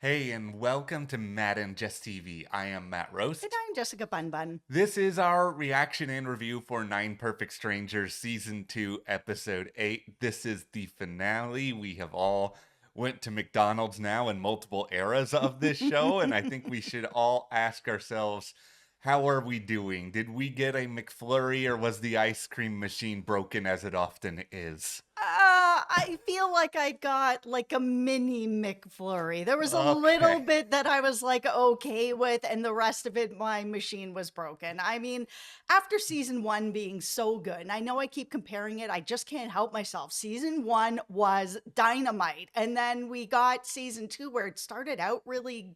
Hey, and welcome to Matt and Jess TV. I am Matt Roast. And I'm Jessica Bun Bun. This is our reaction and review for Nine Perfect Strangers Season 2, Episode 8. This is the finale. We have all went to McDonald's now in multiple eras of this show, and I think we should all ask ourselves, how are we doing? Did we get a McFlurry, or was the ice cream machine broken as it often is? I feel like I got like a mini McFlurry. There was a little Okay. bit that I was like okay with, and the rest of it, my machine was broken. I mean, after season one being so good, and I know I keep comparing it, I just can't help myself. Season one was dynamite, and then we got season two where it started out really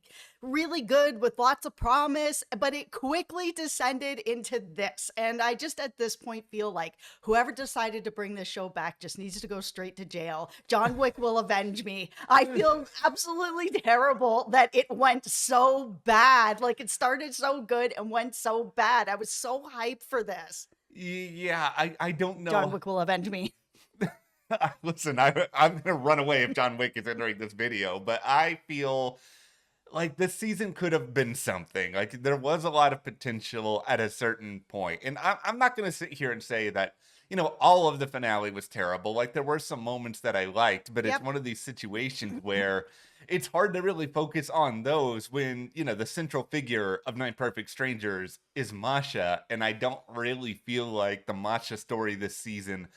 good with lots of promise, but it quickly descended into this. And I just at this point feel like whoever decided to bring this show back just needs to go straight to jail. John Wick will avenge me. I feel absolutely terrible that it went so bad. Like it started so good and went so bad. I was so hyped for this. Yeah, I don't John know. Wick will avenge me. Listen, I'm going to run away if John Wick is entering this video, but I feel like this season could have been something. Like there was a lot of potential at a certain point. And I'm not going to sit here and say that, all of the finale was terrible. Like there were some moments that I liked, but it's Yep. one of these situations where it's hard to really focus on those when, the central figure of Nine Perfect Strangers is Masha. And I don't really feel like the Masha story this season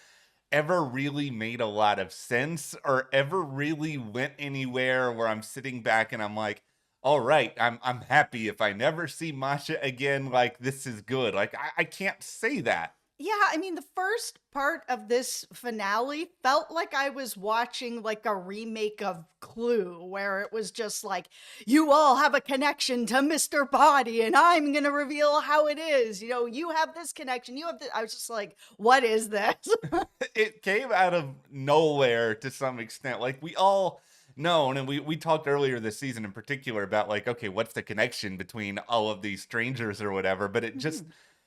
ever really made a lot of sense or ever really went anywhere where I'm sitting back and I'm like, all right, I'm happy if I never see Masha again. Like this is good. Like I can't say that. Yeah, I mean, the first part of this finale felt like I was watching like a remake of Clue, where it was just like, you all have a connection to Mr. Body, and I'm going to reveal how it is. You know, you have this connection, you have this. I was just like, what is this? It came out of nowhere to some extent. Like we all know, and we talked earlier this season in particular about like, okay, what's the connection between all of these strangers or whatever, but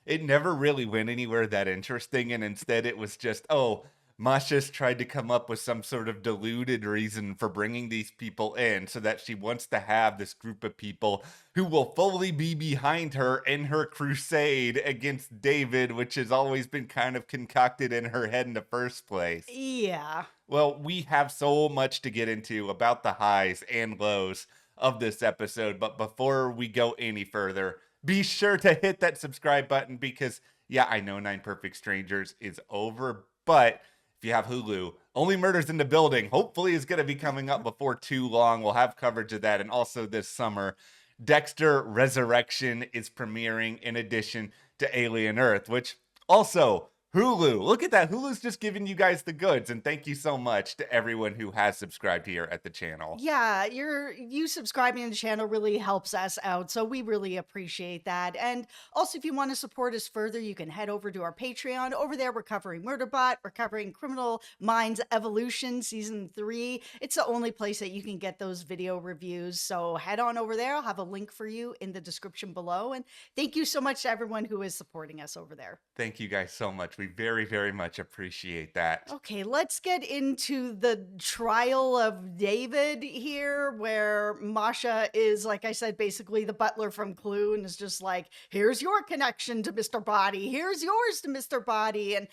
it never really went anywhere that interesting, and instead it was just, oh, Masha's tried to come up with some sort of deluded reason for bringing these people in so that she wants to have this group of people who will fully be behind her in her crusade against David, which has always been kind of concocted in her head in the first place. Yeah. Well, we have so much to get into about the highs and lows of this episode, but before we go any further, be sure to hit that subscribe button because, yeah, I know Nine Perfect Strangers is over, but if you have Hulu, Only Murders in the Building hopefully is going to be coming up before too long. We'll have coverage of that, and also this summer, Dexter Resurrection is premiering in addition to Alien Earth, which also Hulu. Look at that. Hulu's just giving you guys the goods. And thank you so much to everyone who has subscribed here at the channel. Yeah, you subscribing to the channel really helps us out, so we really appreciate that. And also, if you want to support us further, you can head over to our Patreon. Over there, we're covering Murderbot, we're covering Criminal Minds Evolution Season 3. It's the only place that you can get those video reviews, so head on over there. I'll have a link for you in the description below. And thank you so much to everyone who is supporting us over there. Thank you guys so much. We very, very much appreciate that. Okay, let's get into the trial of David here, where Masha is, like I said, basically the butler from Clue and is just like, here's your connection to Mr. Body, here's yours to Mr. Body. And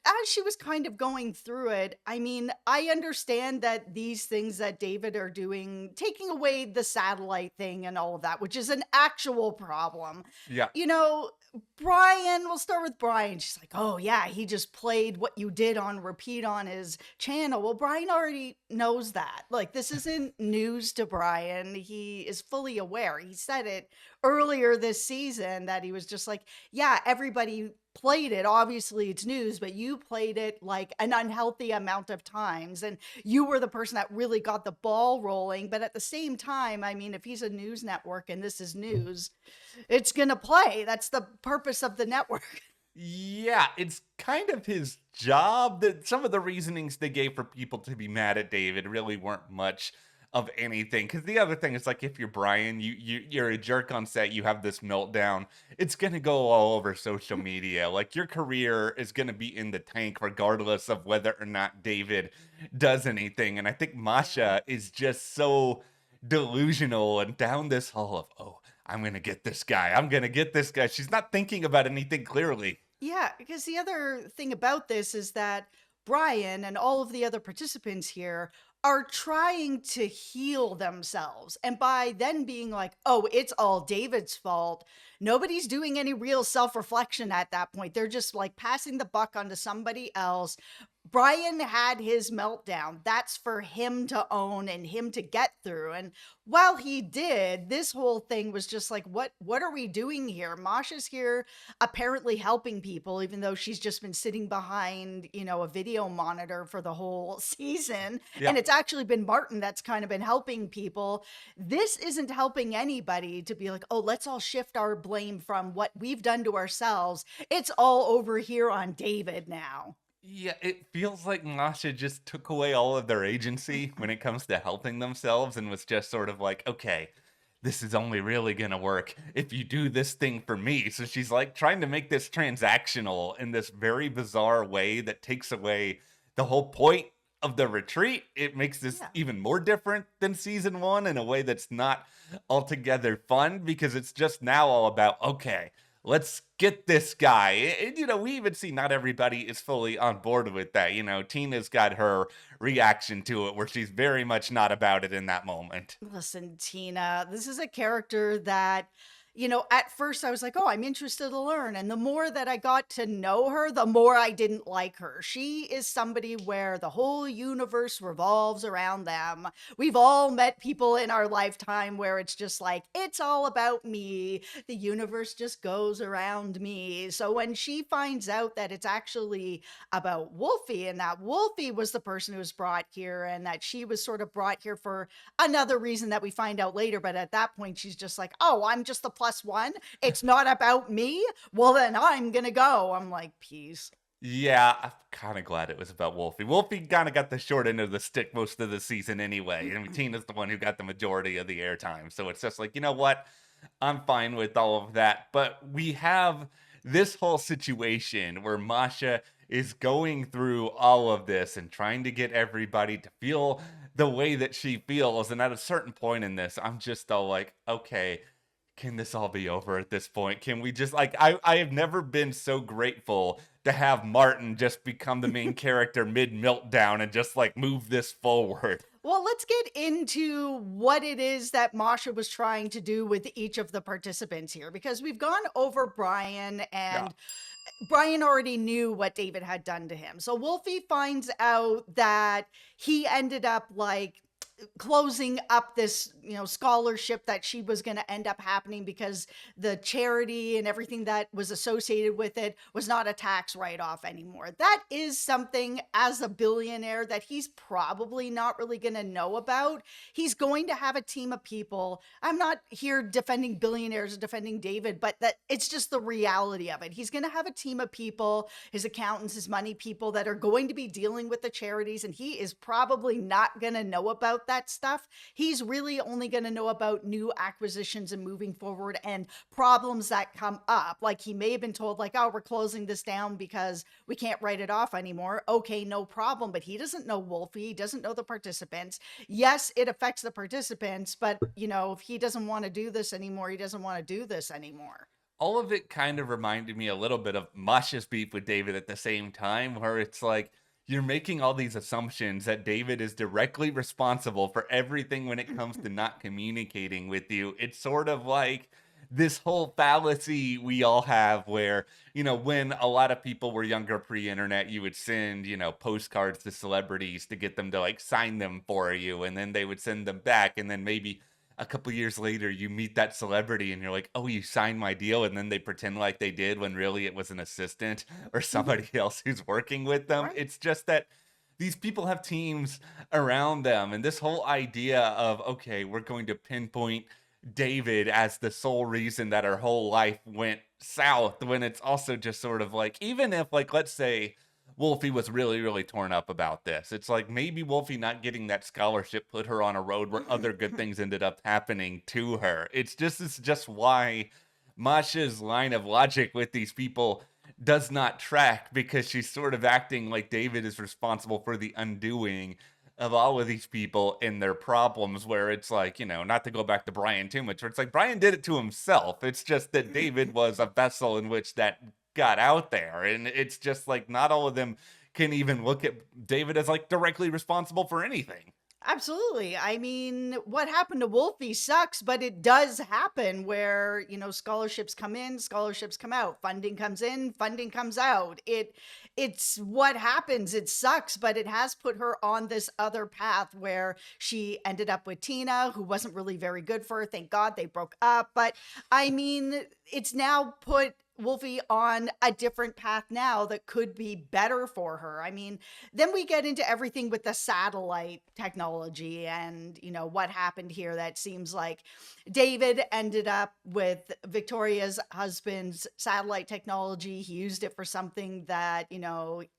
as she was kind of going through it, I mean, I understand that these things that David are doing, taking away the satellite thing and all of that, which is an actual problem. Yeah. You know, Brian, we'll start with Brian. She's like, oh, yeah, he just played what you did on repeat on his channel. Well, Brian already knows that. Like, this isn't news to Brian. He is fully aware. He said it earlier this season that he was just like, yeah, everybody played it. Obviously, it's news, but you played it like an unhealthy amount of times. And you were the person that really got the ball rolling. But at the same time, I mean, if he's a news network and this is news, it's going to play. That's the purpose of the network. Yeah, it's kind of his job. That some of the reasonings they gave for people to be mad at David really weren't much of anything. Because the other thing is like, if you're Brian, you're a jerk on set, you have this meltdown, it's gonna go all over social media. Like your career is gonna be in the tank regardless of whether or not David does anything. And I think Masha is just so delusional and down this hall of, oh, I'm going to get this guy. I'm going to get this guy. She's not thinking about anything clearly. Yeah, because the other thing about this is that Brian and all of the other participants here are trying to heal themselves. And by then being like, oh, it's all David's fault, nobody's doing any real self reflection at that point. They're just like passing the buck onto somebody else. Brian had his meltdown. That's for him to own and him to get through. And while he did, this whole thing was just like, what are we doing here? Masha's here apparently helping people, even though she's just been sitting behind, a video monitor for the whole season. Yeah. And it's actually been Martin that's kind of been helping people. This isn't helping anybody to be like, oh, let's all shift our blame from what we've done to ourselves. It's all over here on David now. Yeah, it feels like Masha just took away all of their agency when it comes to helping themselves and was just sort of like, okay, this is only really going to work if you do this thing for me. So she's like trying to make this transactional in this very bizarre way that takes away the whole point of the retreat. It makes this Yeah. even more different than season one in a way that's not altogether fun because it's just now all about, okay, let's get this guy. And, we even see not everybody is fully on board with that. Tina's got her reaction to it where she's very much not about it in that moment. Listen, Tina, this is a character that, at first I was like, oh, I'm interested to learn. And the more that I got to know her, the more I didn't like her. She is somebody where the whole universe revolves around them. We've all met people in our lifetime where it's just like, it's all about me. The universe just goes around me. So when she finds out that it's actually about Wolfie and that Wolfie was the person who was brought here and that she was sort of brought here for another reason that we find out later. But at that point, she's just like, oh, I'm just the plus one. It's not about me. Well, then I'm going to go. I'm like, peace. Yeah, I'm kind of glad it was about Wolfie. Wolfie kind of got the short end of the stick most of the season anyway. I mean, Tina's the one who got the majority of the airtime. So it's just like, you know what? I'm fine with all of that. But we have this whole situation where Masha is going through all of this and trying to get everybody to feel the way that she feels. And at a certain point in this, I'm just all like, okay, can this all be over at this point? Can we just like I have never been so grateful to have Martin just become the main character mid meltdown and just like move this forward. Well, let's get into what it is that Masha was trying to do with each of the participants here, because we've gone over Brian Yeah. and Brian already knew what David had done to him. So Wolfie finds out that he ended up like closing up this, scholarship that she was going to end up happening because the charity and everything that was associated with it was not a tax write-off anymore. That is something as a billionaire that he's probably not really going to know about. He's going to have a team of people. I'm not here defending billionaires or defending David, but that it's just the reality of it. He's going to have a team of people, his accountants, his money people that are going to be dealing with the charities, and he is probably not going to know about that stuff. He's really only going to know about new acquisitions and moving forward and problems that come up. Like he may have been told like, oh, we're closing this down because we can't write it off anymore. Okay, no problem. But he doesn't know Wolfie. He doesn't know the participants. Yes, it affects the participants, but if he doesn't want to do this anymore, he doesn't want to do this anymore. All of it kind of reminded me a little bit of Masha's beef with David at the same time, where it's like, you're making all these assumptions that David is directly responsible for everything when it comes to not communicating with you. It's sort of like this whole fallacy we all have where, when a lot of people were younger pre-internet, you would send, postcards to celebrities to get them to like sign them for you. And then they would send them back. And then maybe a couple years later, you meet that celebrity and you're like, oh, you signed my deal. And then they pretend like they did when really it was an assistant or somebody else who's working with them. Right. It's just that these people have teams around them. And this whole idea of, okay, we're going to pinpoint David as the sole reason that her whole life went south, when it's also just sort of like, even if, like, let's say, Wolfie was really, really torn up about this. It's like maybe Wolfie not getting that scholarship put her on a road where other good things ended up happening to her. It's just why Masha's line of logic with these people does not track, because she's sort of acting like David is responsible for the undoing of all of these people and their problems, where it's like, not to go back to Brian too much, where it's like Brian did it to himself. It's just that David was a vessel in which that got out there. And it's just like not all of them can even look at David as like directly responsible for anything. Absolutely. I mean, what happened to Wolfie sucks, but it does happen where, scholarships come in, scholarships come out, funding comes in, funding comes out. It's what happens. It sucks, but it has put her on this other path where she ended up with Tina, who wasn't really very good for her. Thank God they broke up. But I mean, it's now put Wolfie on a different path now that could be better for her. I mean, then we get into everything with the satellite technology and, what happened here. That seems like David ended up with Victoria's husband's satellite technology. He used it for something that,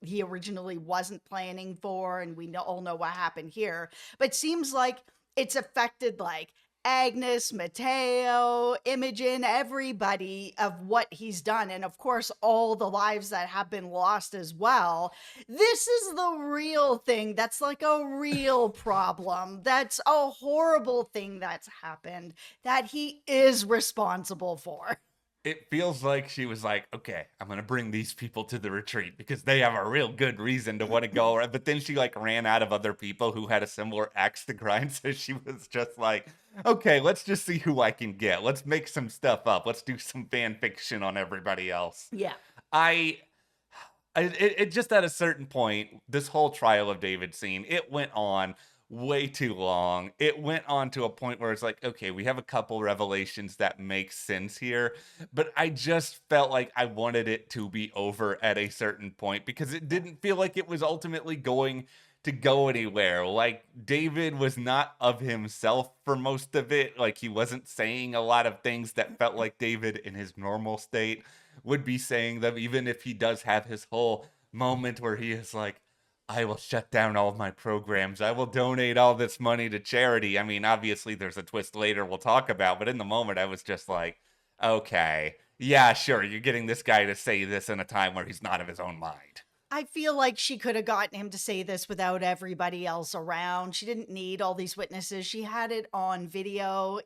he originally wasn't planning for. And we all know what happened here. But seems like it's affected like Agnes, Mateo, Imogen, everybody of what he's done. And of course, all the lives that have been lost as well. This is the real thing. That's like a real problem. That's a horrible thing that's happened that he is responsible for. It feels like she was like, okay, I'm going to bring these people to the retreat because they have a real good reason to want to go. But then she like ran out of other people who had a similar axe to grind. So she was just like, okay, let's just see who I can get. Let's make some stuff up. Let's do some fan fiction on everybody else. Yeah. It just at a certain point, this whole trial of David scene, it went on way too long. It went on to a point where it's like, okay, we have a couple revelations that make sense here, but I just felt like I wanted it to be over at a certain point because it didn't feel like it was ultimately going to go anywhere. Like David was not of himself for most of it. Like he wasn't saying a lot of things that felt like David in his normal state would be saying them, even if he does have his whole moment where he is like, I will shut down all of my programs. I will donate all this money to charity. I mean, obviously there's a twist later we'll talk about, but in the moment I was just like, okay, yeah, sure, you're getting this guy to say this in a time where he's not of his own mind. I feel like she could have gotten him to say this without everybody else around. She didn't need all these witnesses. She had it on video.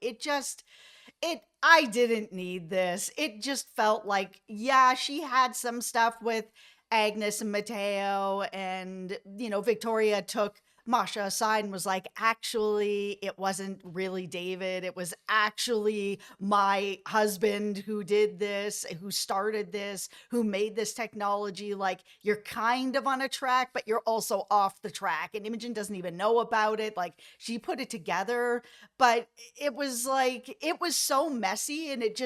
I didn't need this. It just felt like, yeah, she had some stuff with Agnes and Mateo, and, Victoria took Masha aside and was like, actually, it wasn't really David. It was actually my husband who did this, who started this, who made this technology. Like, you're kind of on a track, but you're also off the track. And Imogen doesn't even know about it. Like, she put it together, but it was like, it was so messy and it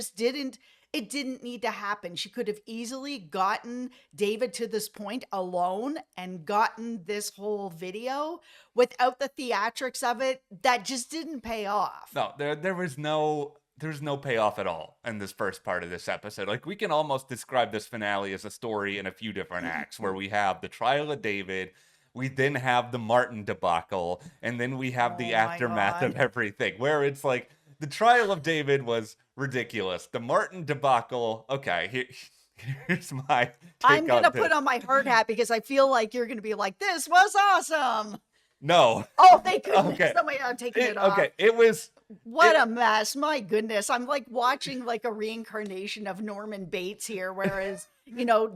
didn't need to happen. She could have easily gotten David to this point alone and gotten this whole video without the theatrics of it. That just didn't pay off. No, there's no payoff at all in this first part of this episode. Like we can almost describe this finale as a story in a few different acts where we have the trial of David, we then have the Martin debacle, and then we have the aftermath of everything, where it's like the trial of David was ridiculous. The Martin debacle, okay, here's my take I'm going to on this. put on my hard hat because I feel like you're going to be like, this was awesome. No. Oh, thank goodness. Okay. No way I'm taking it off. Okay, it was... What a mess. My goodness. I'm like watching like a reincarnation of Norman Bates here, whereas,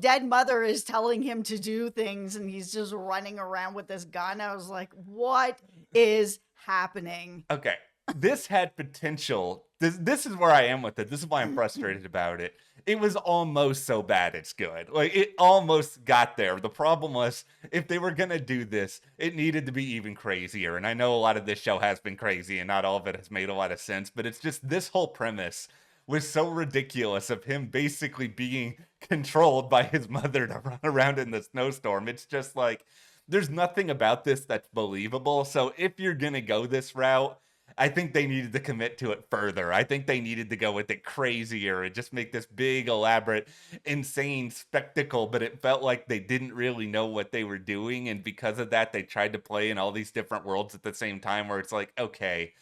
dead mother is telling him to do things and he's just running around with this gun. I was like, what is happening? Okay. This had potential. This is where I am with it. This is why I'm frustrated about it. It was almost so bad it's good. Like it almost got there. The problem was if they were gonna do this, it needed to be even crazier. And I know a lot of this show has been crazy and not all of it has made a lot of sense, but it's just this whole premise was so ridiculous of him basically being controlled by his mother to run around in the snowstorm. It's just like there's nothing about this that's believable. So if you're gonna go this route, I think they needed to commit to it further. I think they needed to go with it crazier and just make this big, elaborate, insane spectacle. But it felt like they didn't really know what they were doing. And because of that, they tried to play in all these different worlds at the same time where it's like, okay,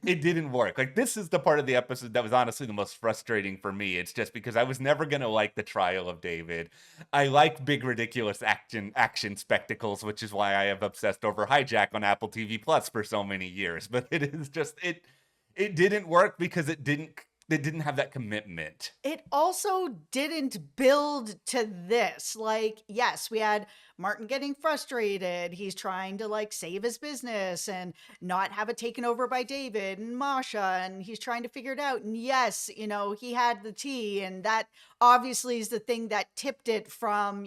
it didn't work. Like, this is the part of the episode that was honestly the most frustrating for me. It's just because I was never gonna like the trial of David. I like big ridiculous action spectacles, which is why I have obsessed over Hijack on Apple TV Plus for so many years. But it is just it didn't work because it didn't have that commitment. It also didn't build to this. Like, yes, we had Martin getting frustrated. He's trying to like save his business and not have it taken over by David and Masha, and he's trying to figure it out. And yes, he had the tea, and that obviously is the thing that tipped it from,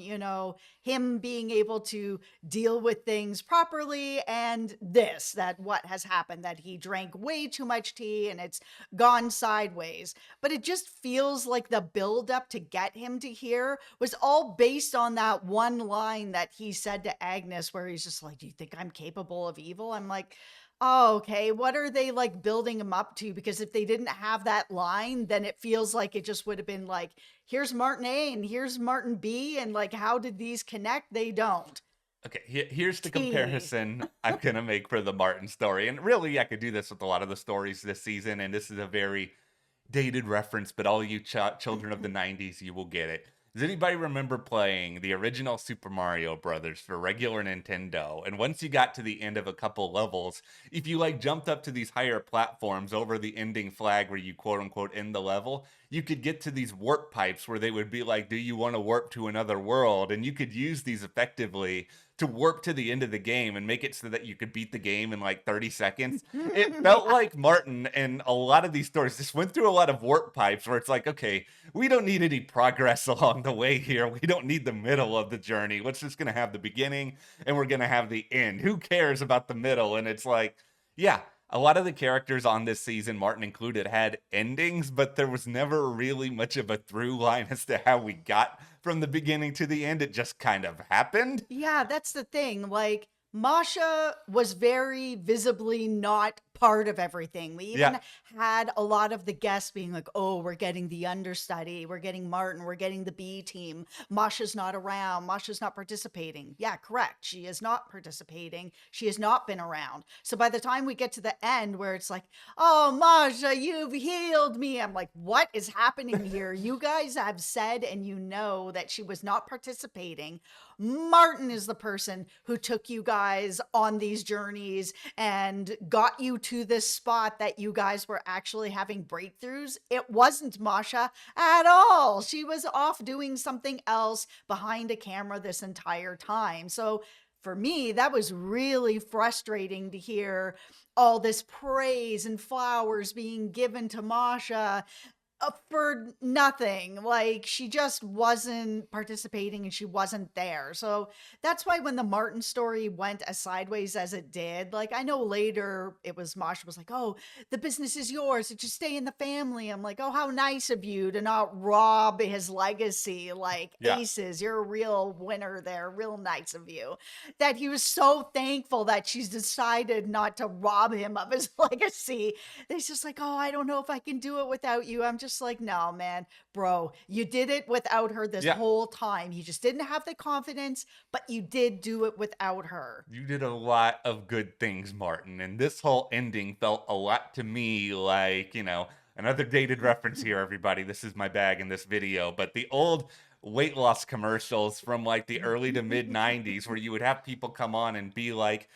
him being able to deal with things properly, and that what has happened, that he drank way too much tea and it's gone sideways. But it just feels like the buildup to get him to here was all based on that one line that he said to Agnes, where he's just like, "Do you think I'm capable of evil?" I'm like, oh, okay, what are they like building him up to? Because if they didn't have that line, then it feels like it just would have been like, here's Martin A and here's Martin B, and like, how did these connect? They don't. Okay, here's the T. comparison I'm gonna make for the Martin story, and really, I could do this with a lot of the stories this season, and this is a very dated reference, but all you children of the 90s, you will get it. Does anybody remember playing the original Super Mario Brothers for regular Nintendo? And once you got to the end of a couple levels, if you like jumped up to these higher platforms over the ending flag where you quote unquote end the level, you could get to these warp pipes where they would be like, "Do you want to warp to another world?" And you could use these effectively to warp to the end of the game and make it so that you could beat the game in like 30 seconds. It felt Yeah. like Martin and a lot of these stories just went through a lot of warp pipes where it's like, okay, we don't need any progress along the way here. We don't need the middle of the journey. We're just going to have the beginning and we're going to have the end. Who cares about the middle? And it's like, yeah, a lot of the characters on this season, Martin included, had endings, but there was never really much of a through line as to how we got from the beginning to the end. It just kind of happened. Yeah, that's the thing. Like, Masha was very visibly not part of everything. We Yeah. even had a lot of the guests being like, oh, we're getting the understudy, we're getting Martin, we're getting the B team. Masha's not around, Masha's not participating. Yeah, correct. She is not participating. She has not been around. So by the time we get to the end where it's like, oh, Masha, you've healed me, I'm like, what is happening here? You guys have said and you know that she was not participating. Martin is the person who took you guys on these journeys and got you to this spot that you guys were actually having breakthroughs. It wasn't Masha at all. She was off doing something else behind a camera this entire time. So for me, that was really frustrating to hear all this praise and flowers being given to Masha for nothing. Like, she just wasn't participating and she wasn't there. So that's why when the Martin story went as sideways as it did, like, I know later it was Masha was like, oh, the business is yours, it should stay in the family. I'm like, oh, how nice of you to not rob his legacy. Like, Yeah. aces, you're a real winner there. Real nice of you. That he was so thankful that she's decided not to rob him of his legacy. He's just like, oh, I don't know if I can do it without you. I'm just like, no, man, bro, you did it without her this Yeah. whole time. You just didn't have the confidence, but you did do it without her. You did a lot of good things, Martin. And this whole ending felt a lot to me like, another dated reference here, everybody. This is my bag in this video. But the old weight loss commercials from like the early to mid 90s, where you would have people come on and be like,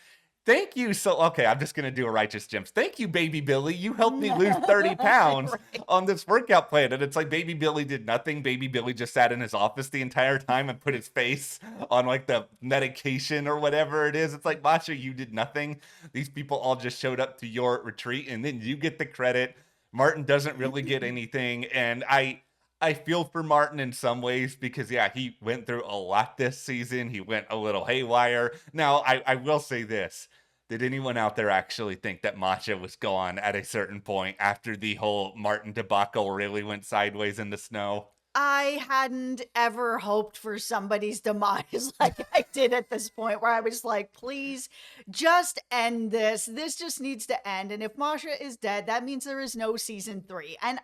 "Thank you. So, okay, I'm just going to do a Righteous Gems. Thank you, Baby Billy. You helped me lose 30 pounds Right. on this workout plan." And it's like Baby Billy did nothing. Baby Billy just sat in his office the entire time and put his face on like the medication or whatever it is. It's like, Masha, you did nothing. These people all just showed up to your retreat and then you get the credit. Martin doesn't really get anything. And I feel for Martin in some ways because, yeah, he went through a lot this season. He went a little haywire. Now, I will say this. Did anyone out there actually think that Masha was gone at a certain point after the whole Martin debacle really went sideways in the snow? I hadn't ever hoped for somebody's demise like I did at this point, where I was like, please just end this. This just needs to end. And if Masha is dead, that means there is no season 3. And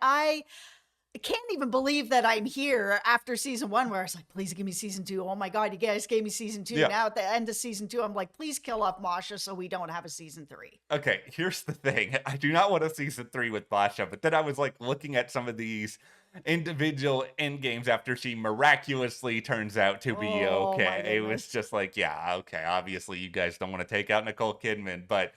can't even believe that I'm here after season one, where I was like, please give me season two. Oh my God, you guys gave me season two. Yeah. Now at the end of season two, I'm like, please kill off Masha so we don't have a season three. Okay, here's the thing. I do not want a season 3 with Masha, but then I was like looking at some of these individual end games after she miraculously turns out to be Oh my okay. It was goodness. just like, yeah, okay. Obviously, you guys don't want to take out Nicole Kidman, but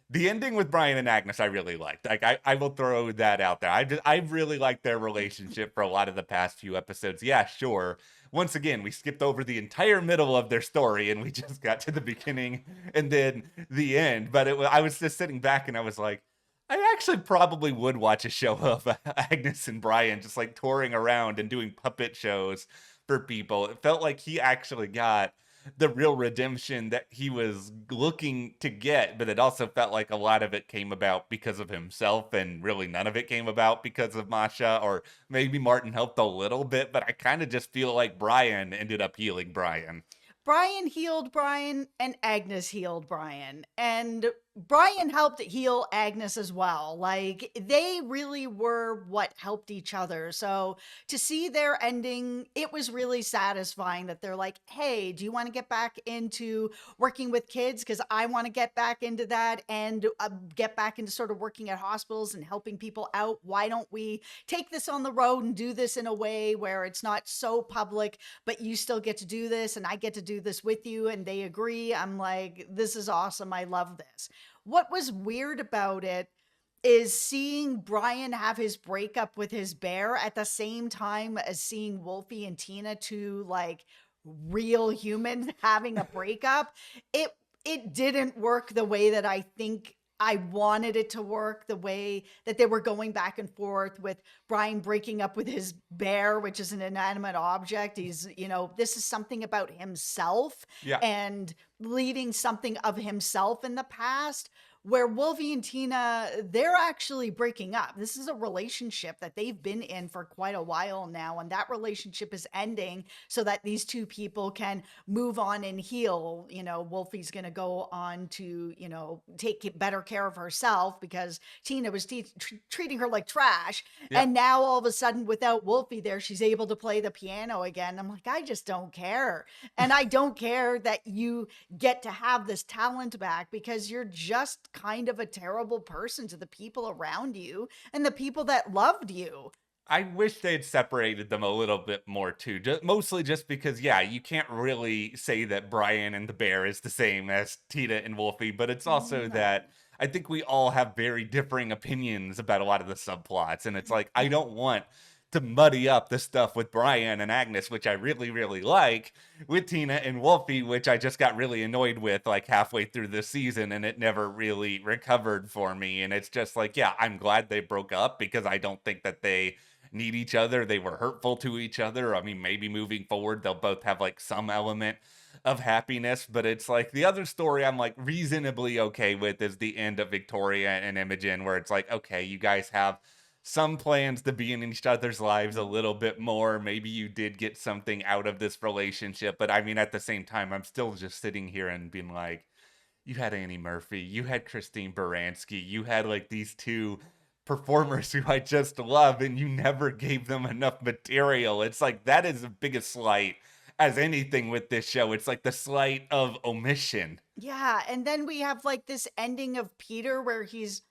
the ending with Brian and Agnes, I really liked. Like, I will throw that out there. I really liked their relationship for a lot of the past few episodes. Yeah, sure. Once again, we skipped over the entire middle of their story and we just got to the beginning and then the end. But I was just sitting back and I was like, I actually probably would watch a show of Agnes and Brian just like touring around and doing puppet shows for people. It felt like he actually got the real redemption that he was looking to get, but it also felt like a lot of it came about because of himself, and really none of it came about because of Masha, or maybe Martin helped a little bit, but I kind of just feel like Brian ended up healing Brian. Brian healed Brian and Agnes healed Brian. And Brian helped heal Agnes as well. Like they really were what helped each other. So to see their ending, it was really satisfying that they're like, hey, do you want to get back into working with kids? Because I want to get back into that and get back into sort of working at hospitals and helping people out. Why don't we take this on the road and do this in a way where it's not so public, but you still get to do this and I get to do this with you? And they agree. I'm like, this is awesome. I love this. What was weird about it is seeing Brian have his breakup with his bear at the same time as seeing Wolfie and Tina, two like real humans, having a breakup. It didn't work the way that I think I wanted it to work, the way that they were going back and forth with Brian breaking up with his bear, which is an inanimate object. He's, this is something about himself Yeah. and leaving something of himself in the past. Where Wolfie and Tina, they're actually breaking up. This is a relationship that they've been in for quite a while now, and that relationship is ending so that these two people can move on and heal. Wolfie's going to go on to, take better care of herself because Tina was treating her like trash. Yeah. And now all of a sudden, without Wolfie there, she's able to play the piano again. I'm like, I just don't care. And I don't care that you get to have this talent back because you're just kind of a terrible person to the people around you and the people that loved you. I wish they had separated them a little bit more too. Mostly just because, yeah, you can't really say that Brian and the bear is the same as Tina and Wolfie, but it's also No. that I think we all have very differing opinions about a lot of the subplots. And it's like, I don't want to muddy up the stuff with Brian and Agnes, which I really, really like, with Tina and Wolfie, which I just got really annoyed with like halfway through this season and it never really recovered for me. And it's just like, yeah, I'm glad they broke up because I don't think that they need each other. They were hurtful to each other. I mean, maybe moving forward, they'll both have like some element of happiness, but it's like the other story I'm like reasonably okay with is the end of Victoria and Imogen, where it's like, okay, you guys have some plans to be in each other's lives a little bit more. Maybe you did get something out of this relationship, but I mean, at the same time, I'm still just sitting here and being like, you had Annie Murphy, you had Christine Baranski, you had like these two performers who I just love, and you never gave them enough material. It's like that is the biggest slight as anything with this show. It's like the slight of omission. Yeah. And then we have like this ending of Peter where he's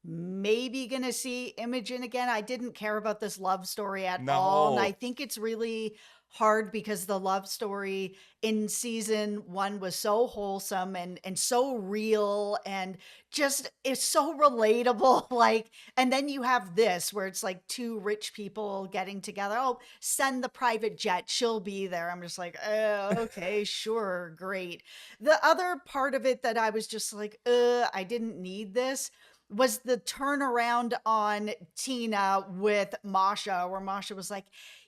maybe gonna see Imogen again. I didn't care about this love story at all. And I No. think it's really hard because the love story in season one was so wholesome and so real and just it's so relatable. Like, and then you have this where it's like two rich people getting together. Oh, send the private jet, she'll be there. I'm just like, okay, sure, great. The other part of it that I was just like, I didn't need this was the turnaround on Tina with Masha, where Masha was like,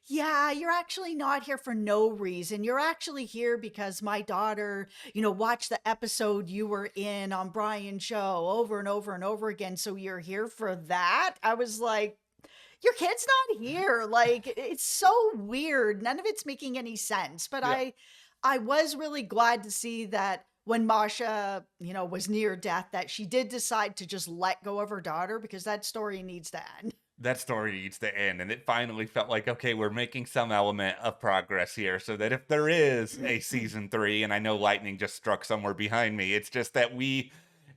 yeah, you're actually not here for no reason. You're actually here because my daughter, watched the episode you were in on Brian's show over and over and over again. So you're here for that? I was like, your kid's not here. Like, it's so weird. None of it's making any sense. But Yeah. I was really glad to see that when Masha, was near death, that she did decide to just let go of her daughter because that story needs to end. that story needs to end. And it finally felt like, okay, we're making some element of progress here so that if there is a season three, and I know lightning just struck somewhere behind me, it's just that we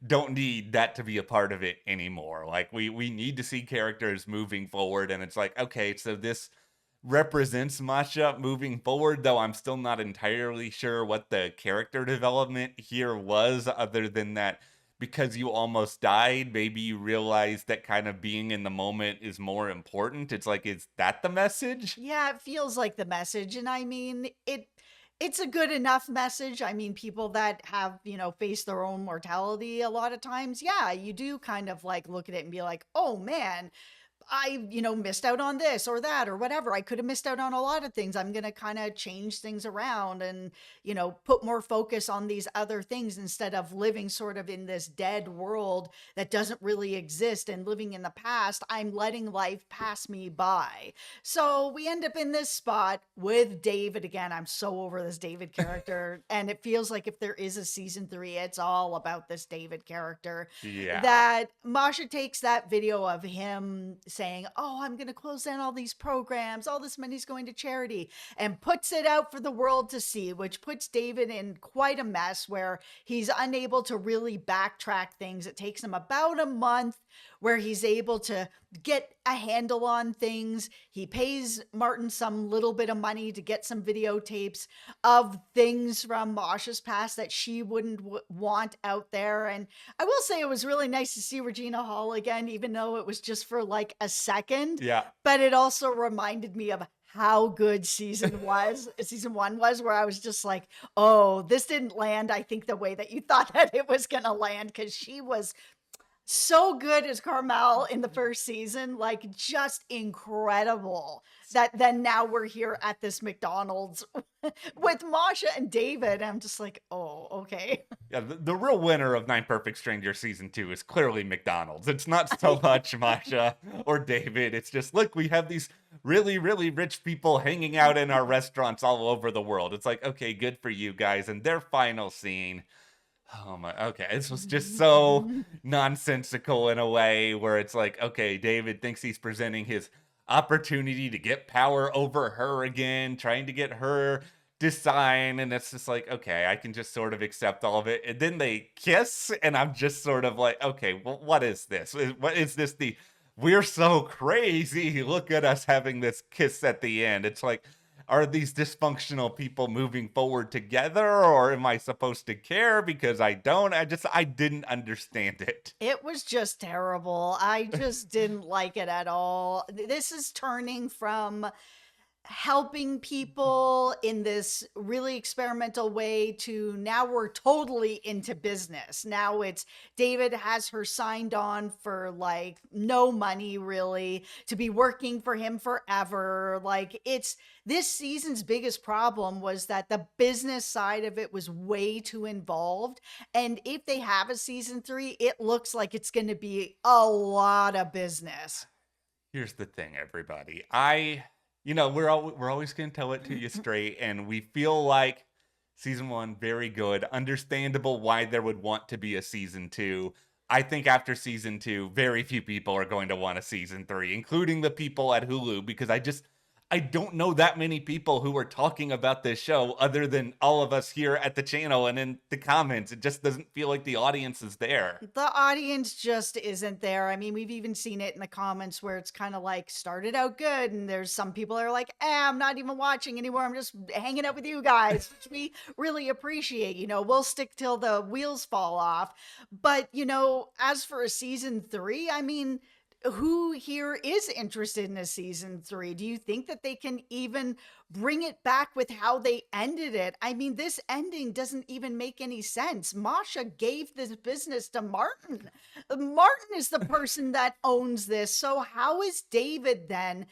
don't need that to be a part of it anymore. Like we need to see characters moving forward. And it's like, okay, so this represents Masha moving forward, though I'm still not entirely sure what the character development here was, other than that because you almost died, maybe you realize that kind of being in the moment is more important. It's like, is that the message? Yeah, it feels like the message, and I mean, it's a good enough message. I mean, people that have, faced their own mortality a lot of times, yeah, you do kind of like look at it and be like, "Oh man, I, missed out on this or that or whatever. I could have missed out on a lot of things. I'm going to kind of change things around and, put more focus on these other things instead of living sort of in this dead world that doesn't really exist and living in the past. I'm letting life pass me by." So we end up in this spot with David again. I'm so over this David character. And it feels like if there is a season three, it's all about this David character. Yeah. That Masha takes that video of him saying, "Oh, I'm going to close down all these programs, all this money's going to charity," and puts it out for the world to see, which puts David in quite a mess where he's unable to really backtrack things. It takes him about a month where he's able to get a handle on things. He pays Martin some little bit of money to get some videotapes of things from Masha's past that she wouldn't want out there. And I will say it was really nice to see Regina Hall again, even though it was just for like a second. Yeah. But it also reminded me of how good season one was, where I was just like, "Oh, this didn't land, I think, the way that you thought that it was going to land," because she was so good as Carmel in the first season, like just incredible. That then now we're here at this McDonald's with Masha and David. I'm just like, oh, okay. Yeah, the real winner of Nine Perfect Strangers season two is clearly McDonald's. It's not so much Masha or David. It's just, look, we have these really, really rich people hanging out in our restaurants all over the world. It's like, okay, good for you guys. And their final scene. Oh my, okay. This was just so nonsensical in a way where it's like, okay, David thinks he's presenting his opportunity to get power over her again, trying to get her to sign. And it's just like, okay, I can just sort of accept all of it. And then they kiss, and I'm just sort of like, okay, well, what is this? What is this? We're so crazy. Look at us having this kiss at the end. It's like, are these dysfunctional people moving forward together, or am I supposed to care because I don't? I didn't understand it. It was just terrible. I just didn't like it at all. This is turning from helping people in this really experimental way to now we're totally into business. Now it's David has her signed on for like no money really to be working for him forever. Like it's this season's biggest problem was that the business side of it was way too involved. And if they have a season three, it looks like it's going to be a lot of business. Here's the thing, everybody. We're always going to tell it to you straight, and we feel like season one very good, understandable why there would want to be a season two. I think after season two, very few people are going to want a season three, including the people at Hulu, because I don't know that many people who are talking about this show other than all of us here at the channel and in the comments. It just doesn't feel like the audience is there. The audience just isn't there. I mean, we've even seen it in the comments where it's kind of like started out good, and there's some people that are like, I'm not even watching anymore. I'm just hanging out with you guys, which we really appreciate. We'll stick till the wheels fall off. But, as for a season three, I mean, who here is interested in a season three? Do you think that they can even bring it back with how they ended it? I mean, this ending doesn't even make any sense. Masha gave this business to Martin. Martin is the person that owns this. So how is David then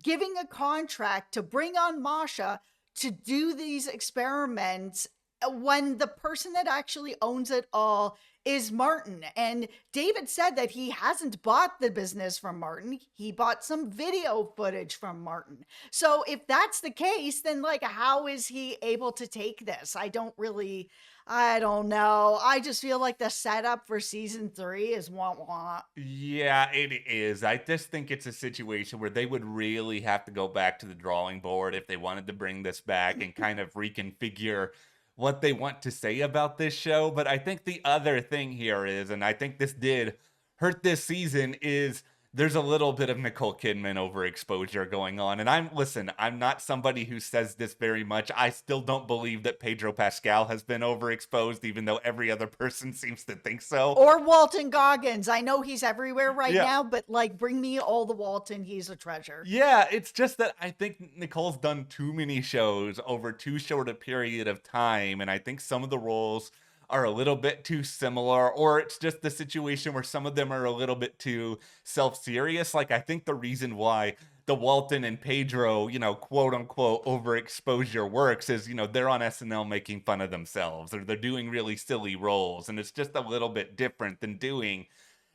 giving a contract to bring on Masha to do these experiments when the person that actually owns it all is Martin? And David said that he hasn't bought the business from Martin. He bought some video footage from Martin. So if that's the case, then like, how is he able to take this? I don't really I don't know. I just feel like the setup for season 3 is wah wah. Yeah, it is. I just think it's a situation where they would really have to go back to the drawing board if they wanted to bring this back and kind of reconfigure what they want to say about this show. But I think the other thing here is, and I think this did hurt this season, is there's a little bit of Nicole Kidman overexposure going on. And I'm not somebody who says this very much. I still don't believe that Pedro Pascal has been overexposed, even though every other person seems to think so. Or Walton Goggins. I know he's everywhere right Yeah. now, but like bring me all the Walton. He's a treasure. Yeah, it's just that I think Nicole's done too many shows over too short a period of time, and I think some of the roles are a little bit too similar, or it's just the situation where some of them are a little bit too self-serious. Like, I think the reason why the Walton and Pedro, quote unquote overexposure works is, they're on SNL making fun of themselves, or they're doing really silly roles, and it's just a little bit different than doing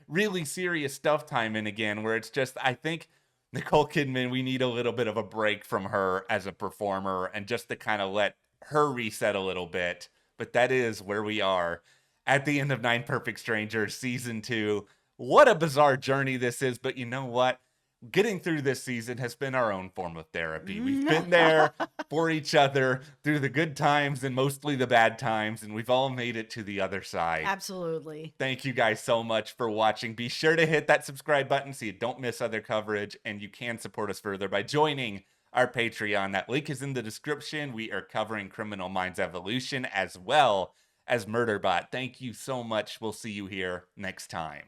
really serious stuff time and again, where it's just, I think Nicole Kidman, we need a little bit of a break from her as a performer and just to kind of let her reset a little bit. But that is where we are at the end of Nine Perfect Strangers season 2. What a bizarre journey this is, but you know what? Getting through this season has been our own form of therapy. We've been there for each other through the good times and mostly the bad times, and we've all made it to the other side. Absolutely. Thank you guys so much for watching. Be sure to hit that subscribe button so you don't miss other coverage, and you can support us further by joining our Patreon. That link is in the description. We are covering Criminal Minds Evolution as well as Murderbot. Thank you so much. We'll see you here next time.